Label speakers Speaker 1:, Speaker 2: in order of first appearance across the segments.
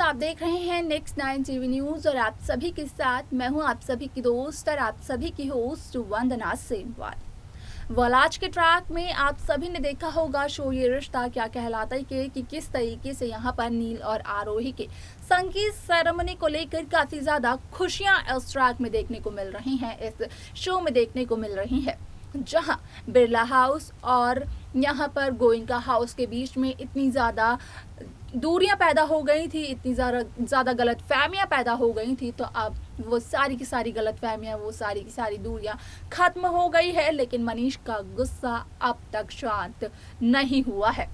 Speaker 1: आप देख रहे हैं नेक्स्ट 9 टीवी न्यूज और आप सभी के साथ मैं हूं आप सभी की दोस्त और आप सभी की होस्ट वंदना सेमवाल। आज के ट्रैक में आप सभी ने देखा होगा शो ये रिश्ता क्या कहलाता है कि किस तरीके से यहाँ पर नील और आरोही के संगीत सेरेमनी को लेकर काफी ज्यादा खुशियां इस ट्रैक में देखने को मिल रही हैं, इस शो में देखने को मिल रही है, जहां बिरला हाउस और यहाँ पर गोइंका हाउस के बीच में इतनी ज़्यादा दूरियां पैदा हो गई थी, इतनी ज़्यादा गलत फहमियाँ पैदा हो गई थी। तो अब वो सारी की सारी गलत फहमियाँ, वो सारी की सारी दूरियां खत्म हो गई है, लेकिन मनीष का गुस्सा अब तक शांत नहीं हुआ है।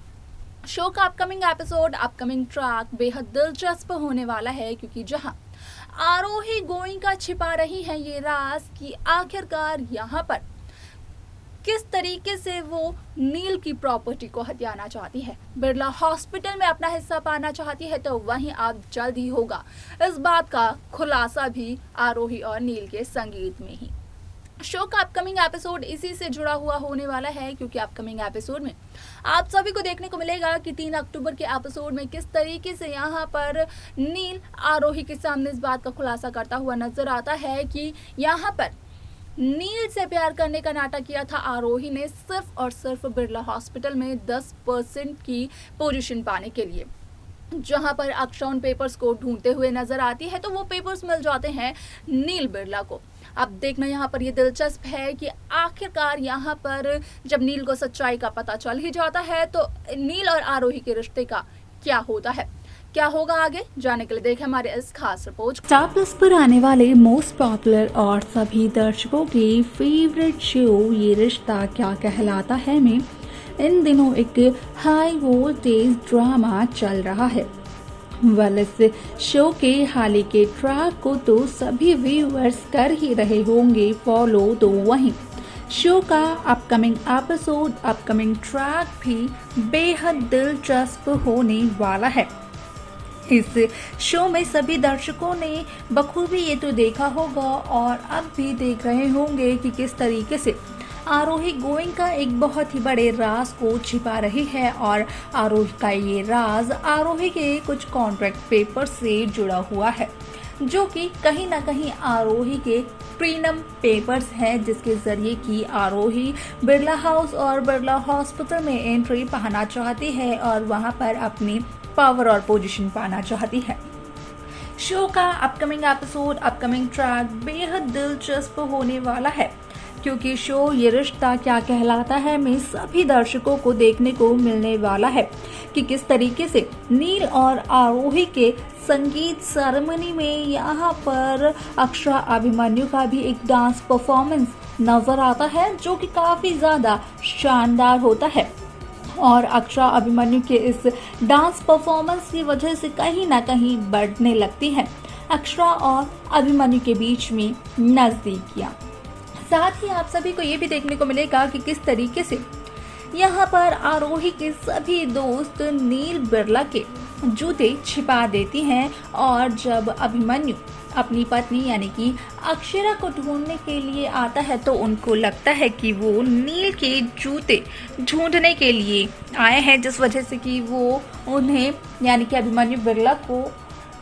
Speaker 1: शो का अपकमिंग एपिसोड, अपकमिंग ट्रैक बेहद दिलचस्प होने वाला है, क्योंकि जहां आरोही गोइंका छिपा रही है ये राज कि आखिरकार यहाँ पर किस तरीके से वो नील की प्रॉपर्टी को हथियाना चाहती है, बिरला हॉस्पिटल में अपना हिस्सा पाना चाहती है, तो वहीं अब जल्द ही होगा इस बात का खुलासा भी आरोही और नील के संगीत में ही। शो का अपकमिंग एपिसोड इसी से जुड़ा हुआ होने वाला है, क्योंकि अपकमिंग एपिसोड में आप सभी को देखने को मिलेगा कि 3 अक्टूबर के एपिसोड में किस तरीके से यहाँ पर नील आरोही के सामने इस बात का खुलासा करता हुआ नजर आता है कि यहाँ पर नील से प्यार करने का नाटक किया था आरोही ने सिर्फ और सिर्फ बिरला हॉस्पिटल में 10% की पोजीशन पाने के लिए। जहां पर अक्षरा उन पेपर्स को ढूंढते हुए नजर आती है, तो वो पेपर्स मिल जाते हैं नील बिरला को। अब देखना यहाँ पर ये दिलचस्प है कि आखिरकार यहाँ पर जब नील को सच्चाई का पता चल ही जाता है, तो नील और आरोही के रिश्ते का क्या होता है, क्या होगा आगे, जाने के लिए देखें हमारे इस खास रिपोर्ट।
Speaker 2: स्टार प्लस पर आने वाले मोस्ट पॉपुलर और सभी दर्शकों की फेवरेट शो ये रिश्ता क्या कहलाता है में इन दिनों एक हाई वोल्टेज ड्रामा चल रहा है। इस शो के हाल के ट्रैक को तो सभी व्यूअर्स कर ही रहे होंगे फॉलो, तो वहीं शो का अपकमिंग एपिसोड, अपकमिंग ट्रैक भी बेहद दिलचस्प होने वाला है। इस शो में सभी दर्शकों ने बखूबी ये तो देखा होगा और अब भी देख रहे होंगे कि किस तरीके से आरोही गोइंका एक बहुत ही बड़े राज को छिपा रही है, और आरोही का ये राज आरोही के कुछ कॉन्ट्रैक्ट पेपर से जुड़ा हुआ है, जो कि कहीं ना कहीं आरोही के प्रीनम पेपर्स हैं, जिसके जरिए की आरोही बिरला हाउस और बिरला हॉस्पिटल में एंट्री पाना चाहती है और वहां पर अपनी पावर और पोजीशन पाना चाहती है। शो का अपकमिंग एपिसोड, अपकमिंग ट्रैक बेहद दिलचस्प होने वाला है, क्योंकि शो ये रिश्ता क्या कहलाता है में सभी दर्शकों को देखने को मिलने वाला है कि किस तरीके से नील और आरोही के संगीत सेरेमनी में यहाँ पर अक्षरा अभिमन्यु का भी एक डांस परफॉर्मेंस नजर आता है, जो कि काफी ज्यादा शानदार होता है। और अक्षरा अभिमन्यु के इस डांस परफॉर्मेंस की वजह से कहीं ना कहीं बढ़ने लगती है अक्षरा और अभिमन्यु के बीच में नजदीकियां। साथ ही आप सभी को ये भी देखने को मिलेगा कि किस तरीके से यहाँ पर आरोही के सभी दोस्त नील बिरला के जूते छिपा देती हैं, और जब अभिमन्यु अपनी पत्नी यानी कि अक्षरा को ढूंढने के लिए आता है, तो उनको लगता है कि वो नील के जूते ढूंढने के लिए आए हैं, जिस वजह से कि वो उन्हें यानी कि अभिमन्यु बिरला को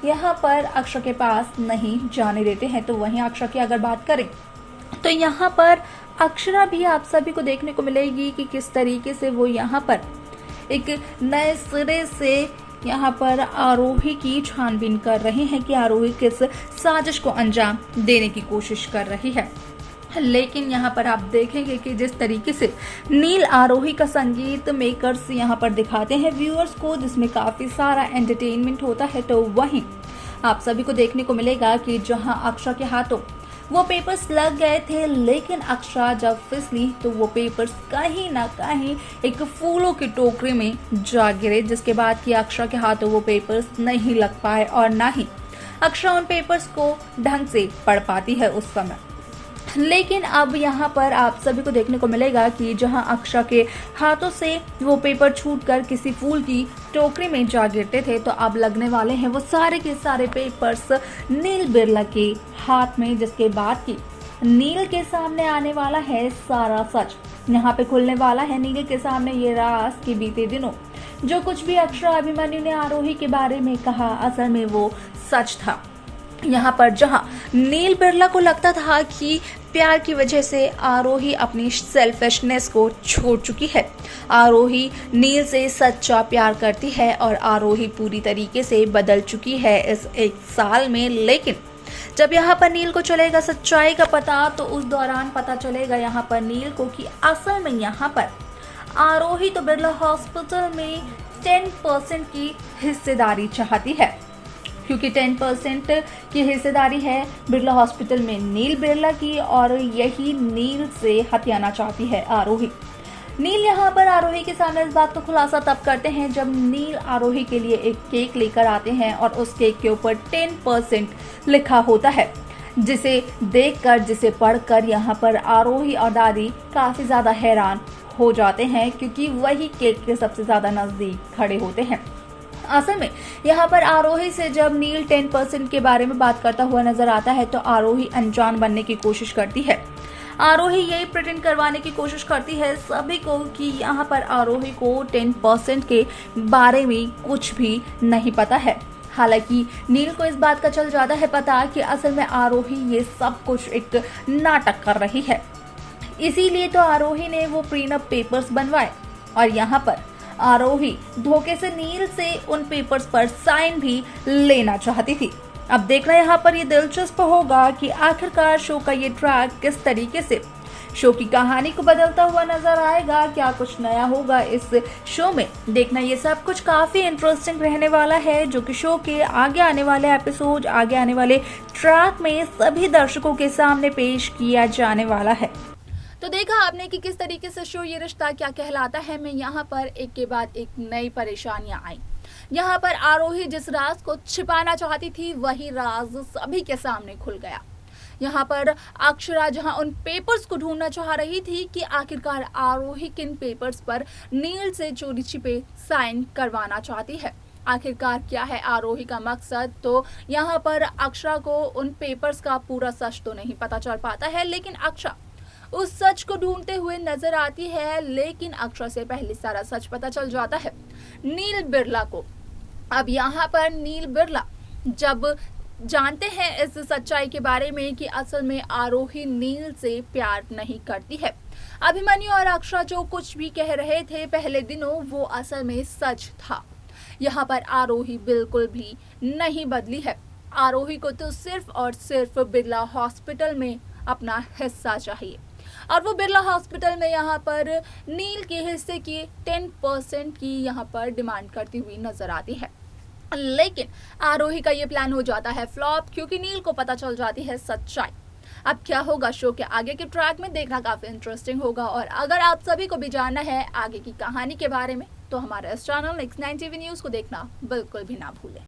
Speaker 2: यहाँ पर अक्षरा के पास नहीं जाने देते हैं। तो वहीं अक्षरा की अगर बात करें तो यहाँ पर अक्षरा भी आप सभी को देखने को मिलेगी कि किस तरीके से वो यहाँ पर एक नए सिरे से यहाँ पर आरोही की छानबीन कर रहे हैं कि आरोही किस साजिश को अंजाम देने की कोशिश कर रही है। लेकिन यहाँ पर आप देखेंगे कि जिस तरीके से नील आरोही का संगीत मेकर्स यहाँ पर दिखाते हैं व्यूअर्स को, जिसमें काफी सारा एंटरटेनमेंट होता है, तो वहीं आप सभी को देखने को मिलेगा कि जहाँ अक्षरा के हाथों वो पेपर्स लग गए थे, लेकिन अक्षरा जब फिसली तो वो पेपर्स कहीं ना कहीं एक फूलों की टोकरी में जा गिरे, जिसके बाद कि अक्षरा के हाथों वो पेपर्स नहीं लग पाए और ना ही अक्षरा उन पेपर्स को ढंग से पढ़ पाती है उस समय। लेकिन अब यहाँ पर आप सभी को देखने को मिलेगा कि जहाँ अक्षरा के हाथों से वो पेपर छूटकर किसी फूल की टोकरी में जा गिरते थे, तो अब लगने वाले हैं वो सारे के सारे पेपर्स नील बिरला के हाथ में, जिसके बाद की नील के सामने आने वाला है सारा सच। यहाँ पे खुलने वाला है नील के सामने ये राज कि बीते दिनों जो कुछ भी अक्षरा अभिमन्यु ने आरोही के बारे में कहा असल में वो सच था। यहाँ पर जहाँ नील बिरला को लगता था कि प्यार की वजह से आरोही अपनी सेल्फिशनेस को छोड़ चुकी है, आरोही नील से सच्चा प्यार करती है और आरोही पूरी तरीके से बदल चुकी है इस 1 साल में। लेकिन जब यहाँ पर नील को चलेगा सच्चाई का पता, तो उस दौरान पता चलेगा यहाँ पर नील को कि असल में यहाँ पर आरोही तो बिरला हॉस्पिटल में 10% की हिस्सेदारी चाहती है, क्योंकि 10% की हिस्सेदारी है बिरला हॉस्पिटल में नील बिरला की, और यही नील से हथियाना चाहती है आरोही। नील यहाँ पर आरोही के सामने इस बात का खुलासा तब करते हैं जब नील आरोही के लिए एक केक लेकर आते हैं और उस केक के ऊपर 10% लिखा होता है, जिसे देखकर, जिसे पढ़कर यहाँ पर आरोही और दादी काफी ज्यादा हैरान हो जाते हैं, क्योंकि वही केक के सबसे ज्यादा नजदीक खड़े होते हैं। असल में यहाँ पर आरोही से जब नील 10% के बारे में बात करता हुआ नजर आता है तो आरोही अनजान बनने की कोशिश करती है। आरोही यही प्रिटेंड करवाने की कोशिश करती है सभी को कि यहाँ पर आरोही को 10% के बारे में कुछ भी नहीं पता है। हालांकि नील को इस बात का चल जाता है पता कि असल में आरोही ये सब कुछ एक नाटक कर रही है, इसीलिए तो आरोही ने वो प्रीनअप पेपर्स बनवाए और यहाँ पर आरोही धोखे से नील से उन पेपर्स पर साइन भी लेना चाहती थी। अब देखना यहाँ पर ये दिलचस्प होगा कि आखिरकार शो का ये ट्रैक किस तरीके से शो की कहानी को बदलता हुआ नजर आएगा, क्या कुछ नया होगा इस शो में। देखना ये सब कुछ काफी इंटरेस्टिंग रहने वाला है, जो कि शो के आगे आने वाले एपिसोड, आगे आने वाले ट्रैक में सभी दर्शकों के सामने पेश किया जाने वाला है।
Speaker 1: तो देखा आपने कि किस तरीके से शो ये रिश्ता क्या कहलाता है में यहाँ पर एक के बाद एक नई परेशानियां आई। यहाँ पर आरोही जिस राज को छिपाना चाहती थी वही राज सभी के सामने खुल गया। यहाँ पर अक्षरा जहाँ उन पेपर्स को ढूंढना चाह रही थी कि आखिरकार आरोही किन पेपर्स पर नील से चोरी छिपे साइन करवाना चाहती है, आखिरकार क्या है आरोही का मकसद। तो यहाँ पर अक्षरा को उन पेपर्स का पूरा सच तो नहीं पता चल पाता है, लेकिन अक्षरा उस सच को ढूंढते हुए नजर आती है। लेकिन अक्षरा से पहले सारा सच पता चल जाता है नील बिरला को। अब यहाँ पर नील बिरला जब जानते हैं इस सच्चाई के बारे में कि असल में आरोही नील से प्यार नहीं करती है, अभिमन्यु और अक्षरा जो कुछ भी कह रहे थे पहले दिनों वो असल में सच था। यहाँ पर आरोही बिल्कुल भी नहीं बदली है। आरोही को तो सिर्फ और सिर्फ बिरला हॉस्पिटल में अपना हिस्सा चाहिए, और वो बिरला हॉस्पिटल में यहाँ पर नील के हिस्से की 10% की यहाँ पर डिमांड करती हुई नजर आती है। लेकिन आरोही का ये प्लान हो जाता है फ्लॉप, क्योंकि नील को पता चल जाती है सच्चाई। अब क्या होगा शो के आगे के ट्रैक में, देखना काफी इंटरेस्टिंग होगा। और अगर आप सभी को भी जानना है आगे की कहानी के बारे में तो हमारे इस चैनल X9 TV न्यूज को देखना बिल्कुल भी ना भूलें।